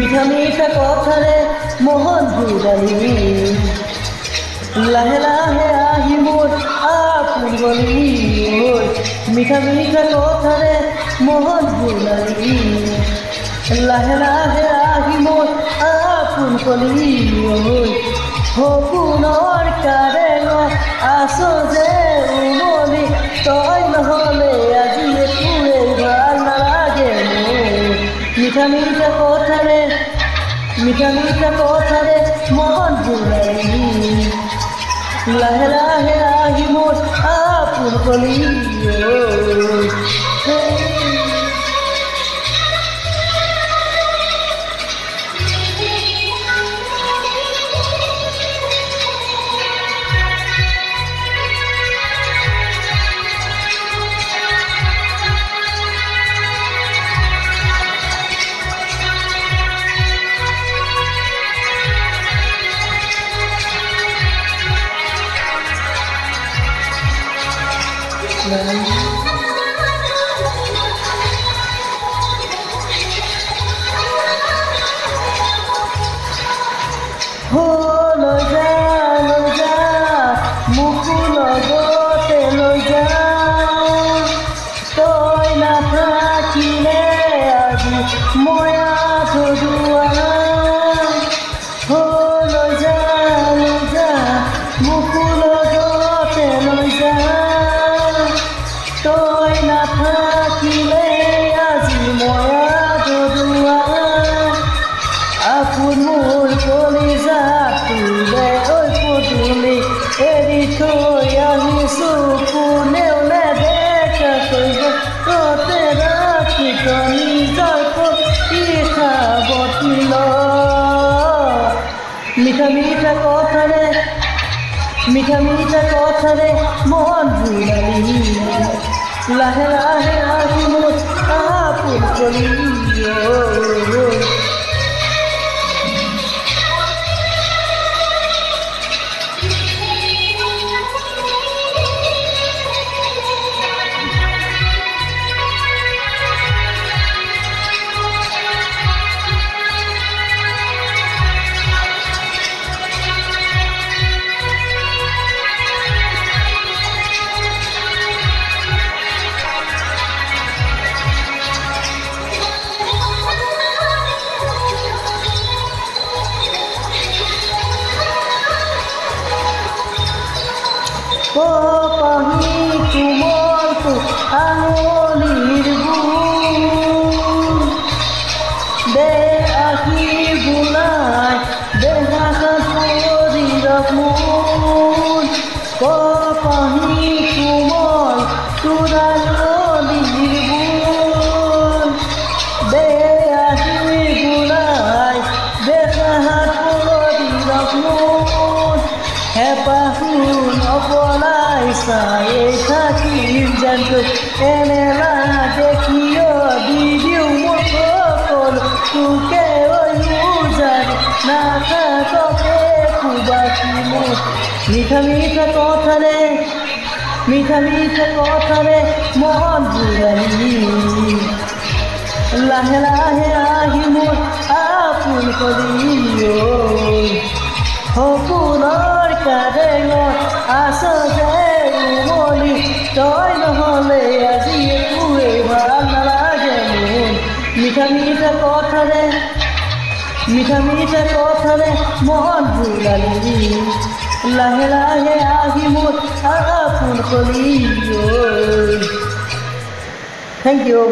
মিঠা মিঠা কথারে মন জুড়ালি লাহে লাহে আহি মোর আপন বলি মিঠা মিঠা কথারে মন জুড়ালি লাহে লাহে আহি মোর আপন বলি সপোনৰ কাৰেঙ আছো যে উমলি তই নহ'লে আজি একোৱেই ভাল নালাগে মিঠা মিঠা কথাৰে মন জুড়ালি লাহে লাহে আহি মোর আপন বলি লৈ যা মোকো লগতে লৈ যা তই নাথাকিলে আজি মই আধৰুৱা লৈ যা মোকো লগতে লৈ যা তই নাথাকিলে আজি মই আধৰুৱা আপোন মোৰ কলিজা তুলে ঐ পদূলি এৰি থৈ আহিছোঁ কোনেও নেদেখা কৰিব ততে ৰাখি নিজৰ প্ৰতি খাবতি মিঠা মিঠা কথাৰে মন জুড়ালি লাহে লাহে আহি মোৰ আপোন বলি পাহি কোমলটো আঙুলিৰ গুণ দে আহি বোলাই দেহাত শৰীৰত মোন পাহি কোমল তোৰ আঙুলিৰ গুণ দে আহি বোলাই দেহাত শৰীৰত মোন হেঁপাহো নপলাই চাই থাকিম যেনটো এনে লাগে কিয় দি দিওঁ মোৰ সকলো তোকে জানি নাথাকে বাকী মোৰ মিঠা মিঠা কথাৰে মন জুড়ালি লাহে লাহে আহি মোৰ আপোন কৰি সপোনৰ কাৰেঙত আছো যে উমলি তই নহ'লে আজি একোৱেই ভাল নালাগে মোৰ মিঠা মিঠা কথাৰে মন জুড়ালি লাহে লাহে আহি মোৰ আপোন কৰি থেংক ইউ